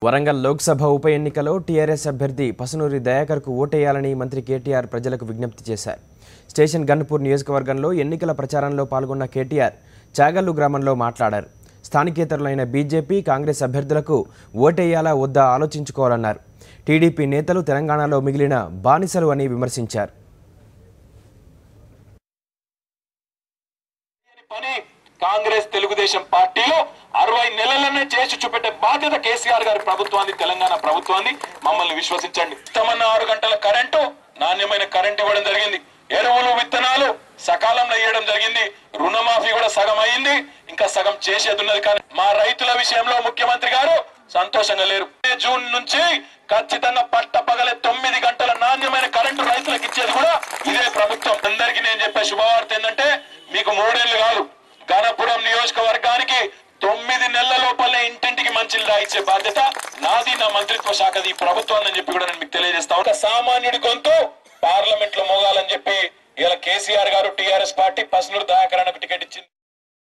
వరంగల్ లోక్సభ ఉప ఎన్నికలో టీఆర్ఎస్ అభ్యర్థి పసునూరి దయాకర్కు ఓటేయాలని మంత్రి కేటీఆర్ ప్రజలకు విజ్ఞప్తి చేశారు. స్టేషన్ గన్పూర్ నియోజకవర్గంలో ఎన్నికల ప్రచారంలో పాల్గొన్న కేటీఆర్ చాగల్లు గ్రామంలో మాట్లాడారు. స్థానికేతరులైన బీజేపీ, కాంగ్రెస్ అభ్యర్థులకు ఓటేయాలా వద్దా ఆలోచించుకోవాలన్నారు. టీడీపీ నేతలు తెలంగాణలో మిగిలిన బానిసలు అని విమర్శించారు. కాంగ్రెస్ తెలుగుదేశం పార్టీలో 60 నెలలనే చేసి చూపెట్టే బాధ్యత కేసీఆర్ గారి ప్రభుత్వాన్ని, తెలంగాణ ప్రభుత్వాన్ని. మమ్మల్ని విశ్వసించండి. తమన్న 6 గంటల కరెంటు, నాణ్యమైన కరెంటు ఇవ్వడం జరిగింది. ఎరువులు, విత్తనాలు సకాలంలో ఇవ్వడం జరిగింది. రుణమాఫీ కూడా సగం అయింది, ఇంకా సగం చేసేది ఉన్నది. కానీ మా రైతుల విషయంలో ముఖ్యమంత్రి గారు సంతోషంగా లేరు. జూన్ నుంచి ఖచ్చితంగా పట్టపగలే 9 గంటల నాణ్యమైన కరెంటు రైతులకు ఇచ్చేది కూడా ఇదే ప్రభుత్వం. అందరికీ నేను చెప్పే శుభవార్త ఏంటంటే, మీకు 3 ఏళ్లు కాదు, గణపురం నియోజకవర్గానికి 9 నెలల లోపలే ఇంటింటికి మంచినీళ్ళు ఇచ్చే బాధ్యత నాది, నా మంత్రిత్వ శాఖది, ఈ ప్రభుత్వం అని చెప్పి కూడా నేను మీకు తెలియజేస్తా. ఒక సామాన్యుడి గొంతు పార్లమెంట్ లో మోగాలని చెప్పి ఇలా కేసీఆర్ గారు, టీఆర్ఎస్ పార్టీ పసునూరి